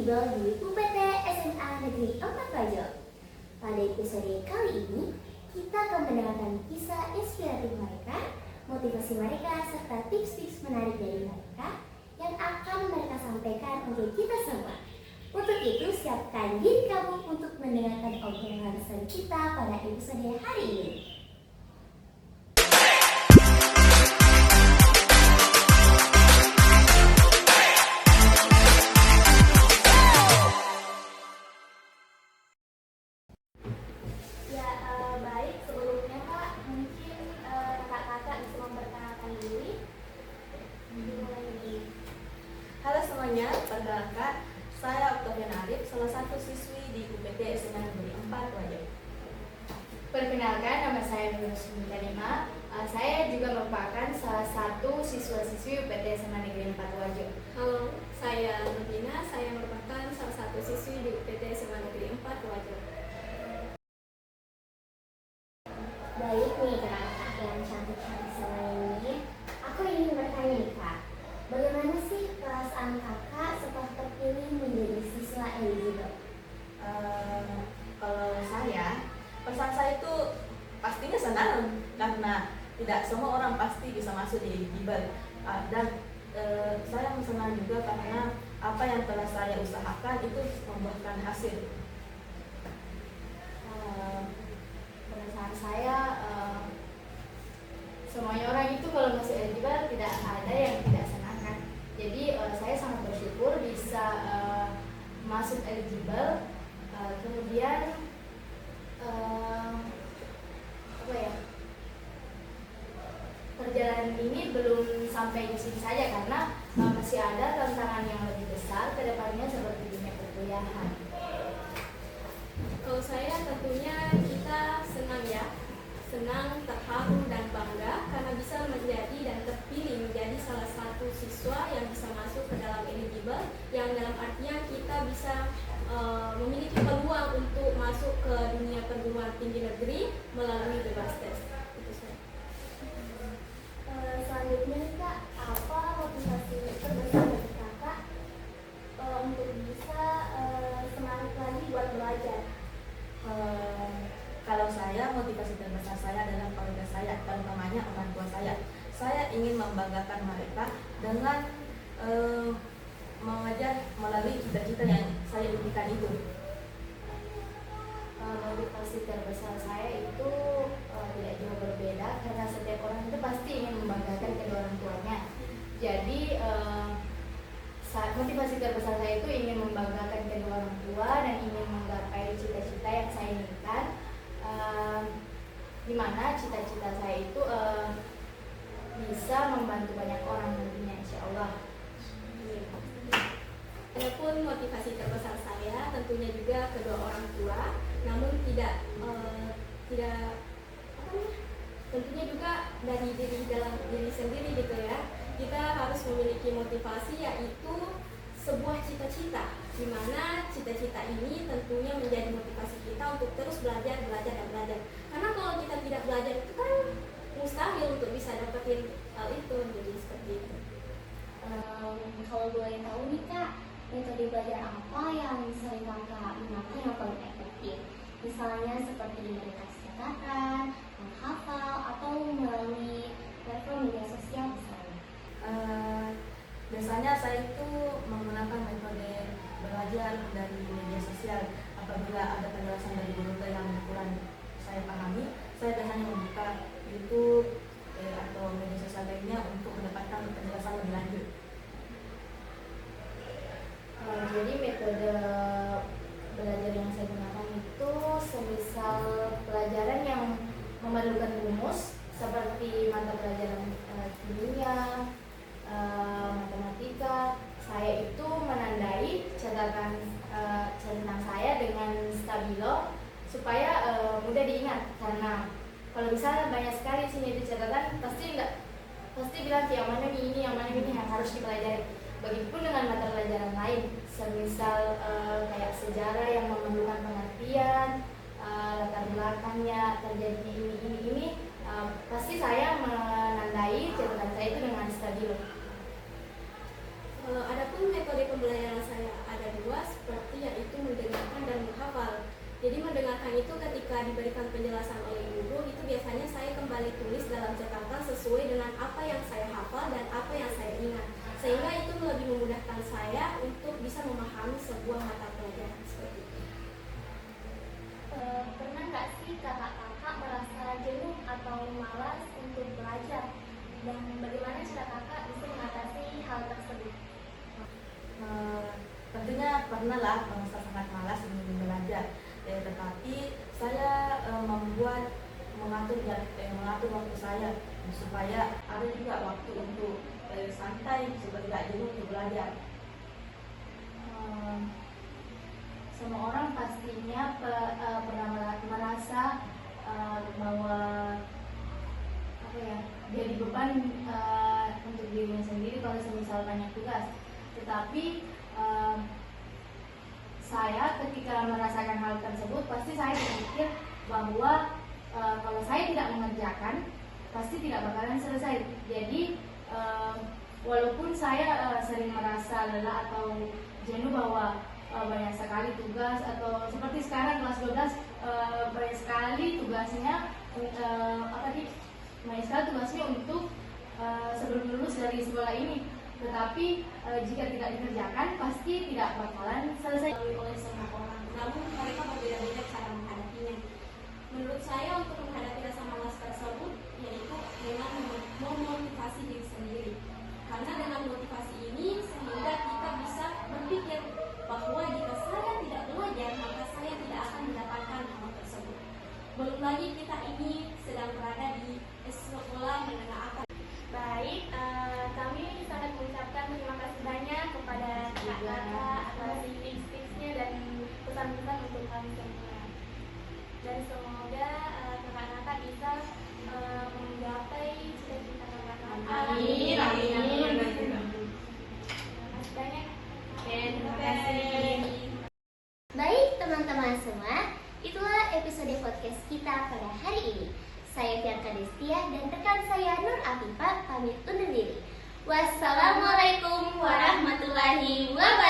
eligible di UPT SMA Negeri 4 Wajo. Pada episode kali ini, kita akan mendengarkan kisah inspiratif mereka, motivasi mereka, serta tips-tips menarik dari mereka yang akan mereka sampaikan untuk kita semua. Untuk itu, siapkan diri kamu untuk mendengarkan obrolan seru kita pada episode hari ini. Baik, sebelumnya Kak, mungkin kakak-kakak bisa memperkenalkan diri. Halo semuanya, perkenalkan saya Octavian Arif, salah satu siswi di UPT SMA Negeri 4 Wajo. Perkenalkan, nama saya Nurul Sumitanima. Saya juga merupakan salah satu siswa-siswi UPT SMA Negeri 4 Wajo. Halo, saya Nurdina. Saya merupakan salah satu siswi di UPT SMA Negeri 4 Wajo. Baik nih kakak yang cantik-cantik semua ini, aku ingin bertanya nih Kak, bagaimana sih perasaan kakak setelah terpilih menjadi siswa eligible? Kalau saya, perasaan saya itu pastinya senang karena tidak semua orang pasti bisa masuk di eligible. Dan saya senang juga karena apa yang telah saya usahakan itu membuahkan hasil. Perasaan saya, semuanya orang itu kalau masuk eligible tidak ada yang tidak senang kan. Jadi saya sangat bersyukur bisa masuk eligible. Kemudian perjalanan ini belum sampai di sini saja karena masih ada tantangan yang lebih besar ke depannya seperti dunia perkuliahan. Kalau saya tentunya kita senang ya, senang, terharu dan bangga karena bisa menjadi dan terpilih menjadi salah satu siswa yang bisa masuk ke dalam eligible, yang dalam artinya kita bisa memiliki peluang untuk masuk ke dunia perguruan tinggi negeri melalui bebas tes. Itu saya. Selanjutnya nih Kak, apa motivasi terbesar bagi kakak untuk bisa semangat lagi buat belajar? Kalau saya, motivasi terbesar saya adalah keluarga saya, terutamanya orang tua saya. Saya ingin membanggakan mereka dengan mengajar melalui cita-cita yang saya impikan itu. Motivasi terbesar saya itu tidak jauh berbeda karena setiap orang itu pasti ingin membanggakan kedua orang tuanya. Jadi motivasi terbesar saya itu ingin membanggakan kedua orang tua dan ingin menggapai cita-cita yang saya inginkan. Di mana cita-cita saya itu bisa membantu banyak orang nantinya, insya Allah. Adapun motivasi terbesar saya tentunya juga kedua orang tua, namun tentunya juga dari dalam diri sendiri gitu ya. Kita harus memiliki motivasi yaitu sebuah cita-cita, di mana cita-cita ini tentunya menjadi motivasi kita untuk terus belajar. Karena kalau kita tidak belajar itu kan mustahil untuk bisa dapetin hal itu, jadi seperti itu. Kalau boleh tahu nih Kak, metode belajar apa yang sering kakak gunakan yang paling efektif? Misalnya seperti memberikan catatan, menghafal, atau melalui platform media sosial misalnya. Biasanya saya itu menggunakan metode belajar dari media sosial. Apabila ada penjelasan dari guru yang kurang saya pahami, saya biasanya membuka YouTube atau media sosial lainnya untuk mendapatkan penjelasan lebih lanjut. Jadi metode belajar yang saya gunakan itu semisal pelajaran yang memerlukan rumus seperti mata pelajaran kimia, matematika. Saya itu menandai catatan saya dengan stabilo supaya mudah diingat, karena kalau misalnya banyak sekali sini itu catatan pasti bilang yang mana ini yang harus dipelajari. Begitupun dengan mata pelajaran lain, semisal kayak sejarah yang memerlukan pengertian, latar belakangnya terjadi ini, pasti saya menandai catatan saya itu dengan stabilo. Adapun metode pembelajaran saya ada dua, ketika diberikan penjelasan oleh guru, itu biasanya saya kembali tulis dalam catatan sesuai dengan apa yang saya hafal dan apa yang saya ingat, sehingga itu lebih memudahkan saya untuk bisa memahami sebuah mata pelajaran seperti itu. Pernah nggak sih kakak-kakak merasa jenuh atau malas untuk belajar? Dan bagaimana cara kakak bisa mengatasi hal tersebut? Tentunya pernah lah merasa sangat malas ingin belajar, tetapi saya mengatur waktu saya supaya ada juga waktu untuk santai supaya tidak jenuh untuk belajar. Semua orang pastinya pernah merasa bahwa jadi beban untuk dirinya sendiri kalau semisal banyak tugas. Tetapi saya ketika merasakan hal tersebut pasti saya berpikir bahwa kalau saya tidak mengerjakan pasti tidak bakalan selesai. Jadi walaupun saya sering merasa lelah atau jenuh bahwa banyak sekali tugas, atau seperti sekarang kelas 12 banyak sekali tugasnya banyak sekali tugasnya untuk sebelum lulus dari sekolah ini. Tetapi jika tidak dikerjakan pasti tidak bakalan selesai Oleh semua orang, namun mereka berbeda-beda cara menghadapinya. Menurut saya untuk menghadapi rasa malas tersebut yaitu dengan memotivasi diri sendiri. Karena dengan motivasi ini sehingga kita bisa berpikir bahwa jika saya tidak belajar maka saya tidak akan mendapatkan hal tersebut. Belum lagi kita ini sedang berada di sekolah menengah atas. Baik, kami sangat mengucapkan terima kasih banyak kepada kakak-kakak atas tips-tipsnya dan pesan-pesan untuk kami semua. Dan semoga kakak-kakak bisa menggapai cita-cita kakak-kakak. Amin. Terima kasih banyak. Terima kasih. Baik teman-teman semua, itulah episode podcast kita pada hari ini. Saya Fianka Destia dan rekan saya Nur Afifah pamit undur diri. Wassalamualaikum warahmatullahi wabarakatuh.